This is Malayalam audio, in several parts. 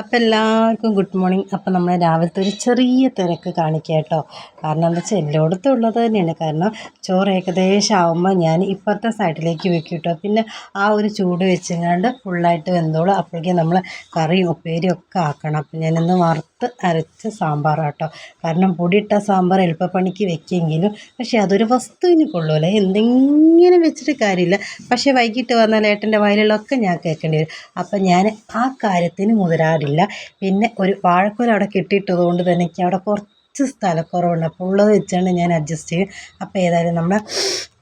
അപ്പോൾ എല്ലാവർക്കും ഗുഡ് മോർണിംഗ്. അപ്പോൾ നമ്മൾ രാവിലത്തെ ഒരു ചെറിയ തിരക്ക് കാണിക്കുക കേട്ടോ. കാരണം എന്താ വെച്ചാൽ എല്ലായിടത്തും ഉള്ളത് തന്നെയാണ്. കാരണം ചോറ് ഏകദേശം ആകുമ്പോൾ ഞാൻ ഇപ്പുറത്തെ സൈഡിലേക്ക് വെക്കും കേട്ടോ. പിന്നെ ആ ഒരു ചൂട് വെച്ചങ്ങാണ്ട് ഫുള്ളായിട്ട് വെന്തോളും. അപ്പോഴേക്കും നമ്മൾ കറിയും ഉപ്പേരിയും ഒക്കെ ആക്കണം. അപ്പം ഞാനിന്ന് വറുത്ത് അരച്ച സാമ്പാർ കേട്ടോ. കാരണം പൊടിയിട്ട സാമ്പാർ എളുപ്പപ്പണിക്ക് വെക്കുമെങ്കിലും പക്ഷേ അതൊരു വസ്തുവിന് കൊള്ളൂല. എന്തെങ്കിലും വെച്ചിട്ട് കാര്യമില്ല. പക്ഷേ വൈകിട്ട് വന്നാൽ ഏട്ടൻ്റെ വയലിലൊക്കെ ഞാൻ കേൾക്കേണ്ടി വരും. അപ്പം ഞാൻ ആ കാര്യത്തിന് മുതിരാറില്ല. പിന്നെ ഒരു വാഴക്കോൽ അവിടെ കെട്ടിയിട്ടത് കൊണ്ട് തന്നെ എനിക്ക് അവിടെ കുറച്ച് സ്ഥലക്കുറവുണ്ട്. അപ്പോൾ ഉള്ളത് വെച്ചാണ് ഞാൻ അഡ്ജസ്റ്റ് ചെയ്യും. അപ്പോൾ ഏതായാലും നമ്മുടെ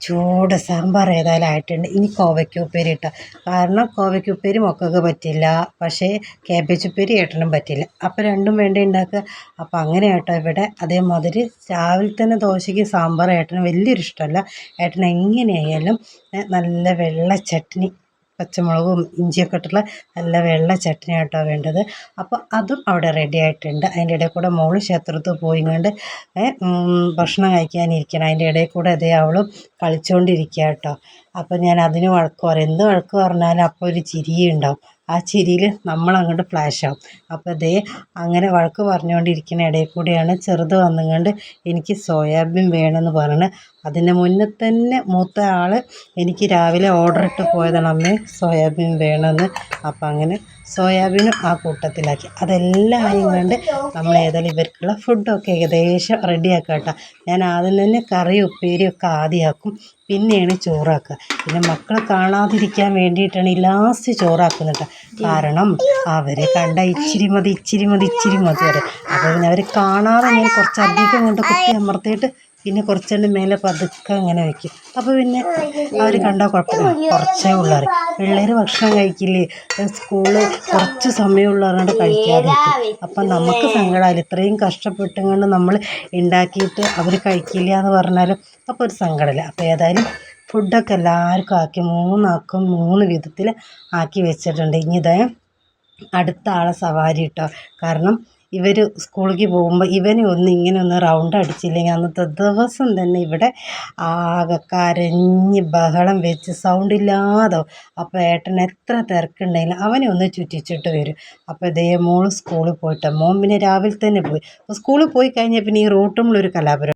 ചൂട് സാമ്പാർ ഏതായാലും ആയിട്ടുണ്ട്. ഇനി കോവയ്ക്ക ഉപ്പേരി ഇട്ട കാരണം കോവയ്ക്ക ഉപ്പേരി മക്കൾക്ക് പറ്റില്ല, പക്ഷേ കാബേജ് ഉപ്പേരി ഏട്ടനും പറ്റില്ല. അപ്പോൾ രണ്ടും വേണ്ടി ഉണ്ടാക്കുക. അപ്പോൾ അങ്ങനെ കേട്ടോ ഇവിടെ. അതേമാതിരി രാവിലെ തന്നെ ദോശയ്ക്ക് സാമ്പാർ ഏട്ടന് വലിയൊരു ഇഷ്ടമല്ല. ഏട്ടൻ എങ്ങനെയായാലും നല്ല വെള്ള ചട്നി, പച്ചമുളകും ഇഞ്ചിയൊക്കെ ഇട്ടുള്ള നല്ല വെള്ള ചട്നി കേട്ടോ വേണ്ടത്. അപ്പോൾ അതും അവിടെ റെഡി ആയിട്ടുണ്ട്. അതിൻ്റെ ഇടയിൽ കൂടെ മോള് ക്ഷേത്രത്തിൽ പോയിങ്ങാണ്ട് ഭക്ഷണം കഴിക്കാനിരിക്കണം. അതിൻ്റെ ഇടയിൽ കൂടെ അതേ അവളും കളിച്ചുകൊണ്ടിരിക്കുക കേട്ടോ. അപ്പോൾ ഞാൻ അതിന് വഴക്ക് പറയും. എന്ത് വഴക്ക് പറഞ്ഞാലും അപ്പോൾ ഒരു ചിരിയുണ്ടാവും. ആ ചിരിയിൽ നമ്മളങ്ങോട്ട് ഫ്ലാഷ് ആവും. അപ്പോൾ അതേ അങ്ങനെ വഴക്ക് പറഞ്ഞുകൊണ്ടിരിക്കുന്ന ഇടയിൽ കൂടെയാണ് ചെറുത് വന്നുകൊണ്ട് എനിക്ക് സോയാബീൻ വേണമെന്ന് പറഞ്ഞ്. അതിന് മുന്നേ തന്നെ മൂത്ത ആൾ എനിക്ക് രാവിലെ ഓർഡർ ഇട്ട് പോയതാണ്, അമ്മേ സോയാബീൻ വേണമെന്ന്. അപ്പം അങ്ങനെ സോയാബീനും ആ കൂട്ടത്തിലാക്കി. അതെല്ലാം ആയിക്കൊണ്ട് നമ്മൾ ഏതായാലും ഇവർക്കുള്ള ഫുഡൊക്കെ ഏകദേശം റെഡിയാക്കുക കേട്ടോ. ഞാൻ ആദ്യം തന്നെ കറി ഉപ്പേരിയൊക്കെ ആദ്യമാക്കും, പിന്നെയാണ് ചോറാക്കുക. പിന്നെ മക്കൾ കാണാതിരിക്കാൻ വേണ്ടിയിട്ടാണ് ഈ ലാസ്റ്റ് ചോറാക്കുന്നത്. കാരണം അവർ കണ്ട ഇച്ചിരി മതി വരെ. അപ്പോൾ പിന്നെ അവർ കാണാതെ ഞാൻ കുറച്ചധികം കൊണ്ട് കുത്തി അമർത്തിയിട്ട് പിന്നെ കുറച്ചെണ്ണം മേലെ പതുക്കെ അങ്ങനെ വയ്ക്കും. അപ്പോൾ പിന്നെ അവർ കണ്ടാൽ കുഴപ്പമില്ല, കുറച്ചേ ഉള്ളവർ പിള്ളേർ ഭക്ഷണം കഴിക്കില്ലേ, സ്കൂളിൽ കുറച്ച് സമയമുള്ളവരോട് കഴിക്കാതെ വയ്ക്കും. അപ്പം നമുക്ക് സങ്കടമായില്ല, ഇത്രയും കഷ്ടപ്പെട്ടുകൊണ്ട് നമ്മൾ ഉണ്ടാക്കിയിട്ട് അവർ കഴിക്കില്ല എന്ന് പറഞ്ഞാലും അപ്പോൾ ഒരു സങ്കടമില്ല. അപ്പോൾ ഏതായാലും ഫുഡൊക്കെ എല്ലാവർക്കും ആക്കി, 3 ആക്കും 3 വിധത്തിൽ ആക്കി വെച്ചിട്ടുണ്ട്. ഇനി ഇതേ അടുത്ത ആളെ സവാരി കേട്ടോ. കാരണം ഇവർ സ്കൂളിലേക്ക് പോകുമ്പോൾ ഇവനെ ഇങ്ങനെ ഒന്ന് റൗണ്ട് അടിച്ചില്ലെങ്കിൽ അന്നത്തെ ദിവസം തന്നെ ഇവിടെ ആകെ കരഞ്ഞ് ബഹളം വെച്ച് സൗണ്ട് ഇല്ലാതോ. അപ്പോൾ ഏട്ടൻ എത്ര തിരക്കുണ്ടെങ്കിലും അവനെ ഒന്ന് ചുറ്റിച്ചിട്ട് വരും. അപ്പോൾ ഇതേ മോൾ സ്കൂളിൽ പോയിട്ട്, മോൻ പിന്നെ രാവിലെ തന്നെ പോയി. അപ്പോൾ സ്കൂളിൽ പോയി കഴിഞ്ഞാൽ പിന്നെ ഈ റൂട്ടുമ്പോഴൊരു കലാപുരം.